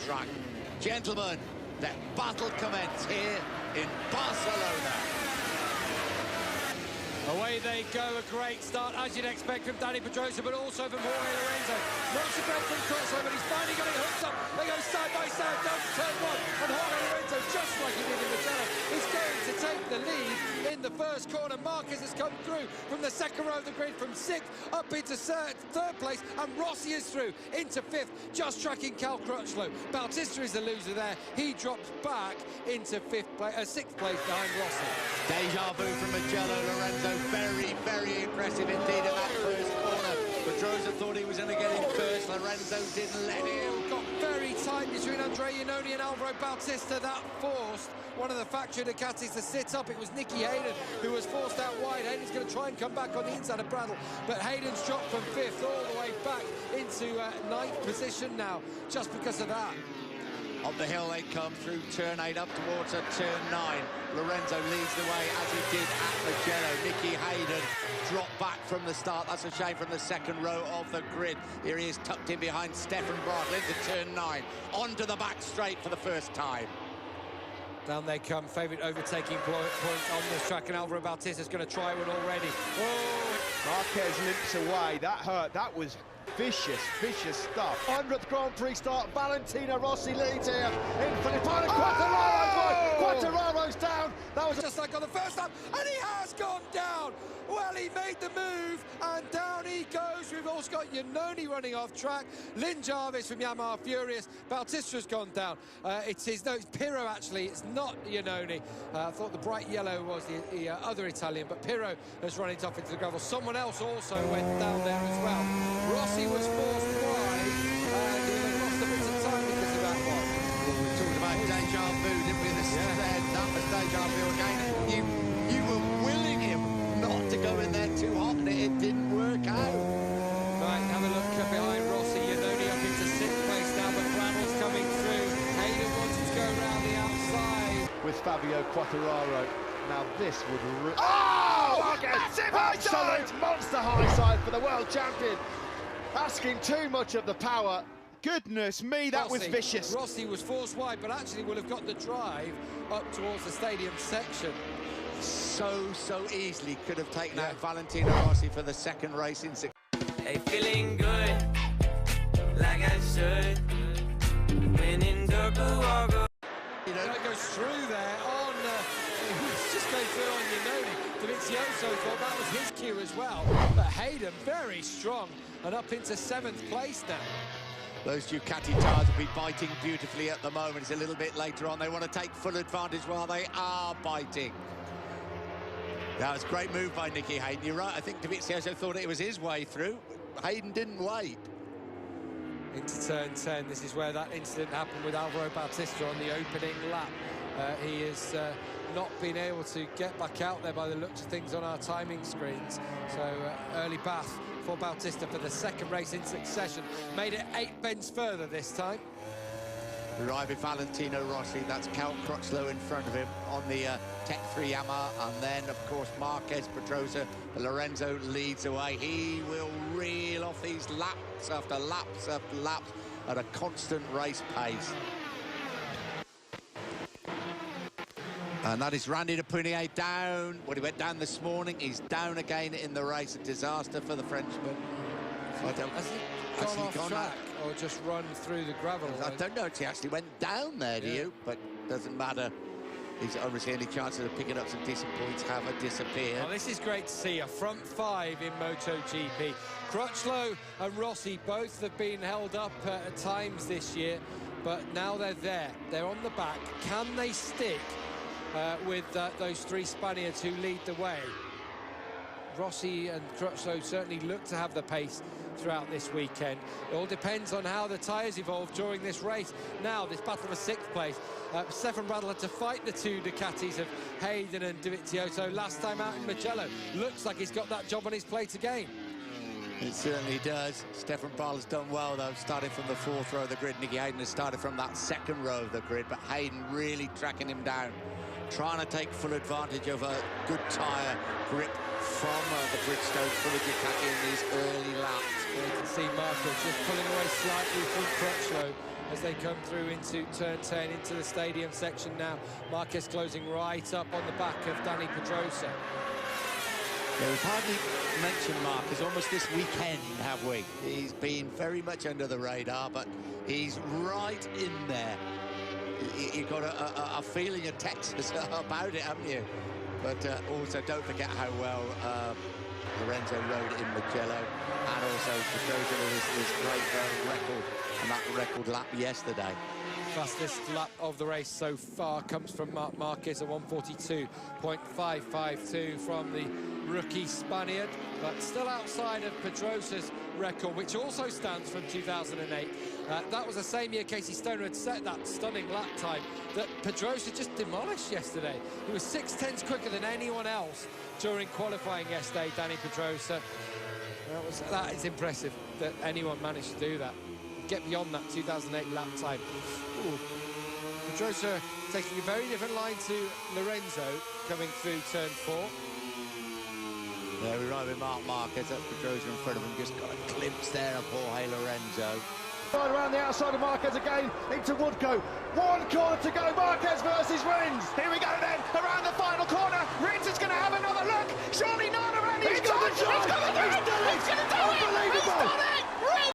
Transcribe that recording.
track. Gentlemen, the battle commence here in Barcelona. Away they go, a great start, as you'd expect from Dani Pedrosa, but also from Jorge Lorenzo. Not so great from Crutchlow, but he's finally got it hooked up. They go side by side down to turn one, and Jorge Lorenzo, just like he did in Mugello, is going to take the lead in the first corner. Marquez has come through from the second row of the grid, from sixth up into third place, and Rossi is through into fifth, just tracking Cal Crutchlow. Bautista is the loser there. He drops back into sixth place behind Rossi. Deja vu from Mugello. Lorenzo very, very impressive indeed in that first corner. Pedrosa thought he was going to get in first. Lorenzo didn't let him. Got very tight between Andrea Iannone and Alvaro Bautista. That forced one of the factory Ducatis to sit up. It was Nicky Hayden who was forced out wide. Hayden's going to try and come back on the inside of Bradle, but Hayden's dropped from fifth all the way back into ninth position now, just because of that. Up the hill they come through turn 8 up towards turn 9. Lorenzo leads the way as he did at Mugello. Nicky Hayden dropped back from the start. That's a shame, from the second row of the grid. Here he is tucked in behind Stefan Bradl into turn 9. Onto the back straight for the first time. Down they come, favourite overtaking point on this track, and Alvaro Bautista's going to try one already. Oh! Marquez limps away. That hurt. That was vicious, vicious stuff. 100th Grand Prix start. Valentino Rossi leads here in for the final. Quartararo's down. That was just like on the first lap, and he has gone down. Well, he made the move, and down he goes. We've also got Iannone running off track. Lynn Jarvis from Yamaha furious. Bautista's gone down. It's Pirro actually. It's not Iannone. I thought the bright yellow was the other Italian, but Pirro has run it off into the gravel. Someone else also went down there as well. Rossi was forced wide, and he lost a bit of time because of that one. We talked about deja vu, didn't we? That was deja vu again. You were willing him not to go in there too hot, and it didn't work out. Right, have a look behind Rossi. Iannone up into sixth place now, but Bradle's coming through. Hayden wants to go around the outside. with Fabio Quartararo. Now this would... Oh! Massive absolute monster high side for the world champion. Asking too much of the power. Goodness me, that was vicious. Rossi was forced wide, but actually will have got the drive up towards the stadium section. So easily could have taken out Valentino Rossi for the second race in six. Hey, feeling good, like I should. When in Pembukaan. You know, that goes through there on, he was just going through on Iannone. Dovizioso thought that was his cue as well. But Hayden, very strong, and up into 7th place now. Those Ducati tyres will be biting beautifully at the moment. It's a little bit later on. They want to take full advantage while they are biting. That was a great move by Nicky Hayden. You're right, I think Dovizioso thought it was his way through. Hayden didn't wait. Into turn 10, this is where that incident happened with Alvaro Bautista on the opening lap. He has not been able to get back out there by the looks of things on our timing screens. So early bath for Bautista for the second race in succession. Made it 8 bends further this time. Arriving Valentino Rossi, that's Cal Crutchlow in front of him on the Tech 3 Yamaha, and then of course Marquez, Pedrosa, Lorenzo leads away. He will reel off these laps after laps after laps at a constant race pace. And that is Randy de Punier down. When he went down this morning, he's down again in the race. A disaster for the Frenchman. Has he gone off track or just run through the gravel? I don't know if he actually went down there, do you? But doesn't matter. He's obviously any chances of picking up some decent points have disappeared. Well, this is great to see, a front 5 in MotoGP. Crutchlow and Rossi both have been held up at times this year, but now they're there. They're on the back. Can they stick with those 3 Spaniards who lead the way? Rossi and Crutchlow certainly look to have the pace throughout this weekend. It all depends on how the tyres evolve during this race. Now, this battle for 6th place. Stefan Bradl had to fight the 2 Ducatis of Hayden and Dovizioso last time out in Mugello. Looks like he's got that job on his plate again. It certainly does. Stefan Bradl has done well, though, starting from the 4th row of the grid. Nicky Hayden has started from that 2nd row of the grid, but Hayden really tracking him down, trying to take full advantage of a good tyre grip from the Bridgestone for the Ducati in these early laps. You can see Marquez just pulling away slightly from Crutchlow as they come through into turn 10, into the stadium section now. Marquez closing right up on the back of Dani Pedrosa. Yeah, we've hardly mentioned Marquez almost this weekend, have we? He's been very much under the radar, but he's right in there. You've got a feeling of Texas about it, haven't you? But also don't forget how well Lorenzo rode in Mugello, and also Pedrosa with his great record and that record lap yesterday. Fastest lap of the race so far comes from Marc Marquez, a 1:42.552 from the rookie Spaniard, but still outside of Pedrosa's record, which also stands from 2008. That was the same year Casey Stoner had set that stunning lap time that Pedrosa just demolished yesterday. He was 6/10 quicker than anyone else during qualifying yesterday, Dani Pedrosa. That is impressive that anyone managed to do that. Get beyond that 2008 lap time. Ooh. Pedrosa taking a very different line to Lorenzo coming through turn 4. There we ride with Marc Marquez. That's Pedrosa in front of him. Just got a glimpse there of Jorge Lorenzo. Right around the outside of Marquez again into Woodcote. One corner to go. Marquez versus Rins. Here we go then. Around the final corner. Rins is going to have another look. Surely not around the inside. He's got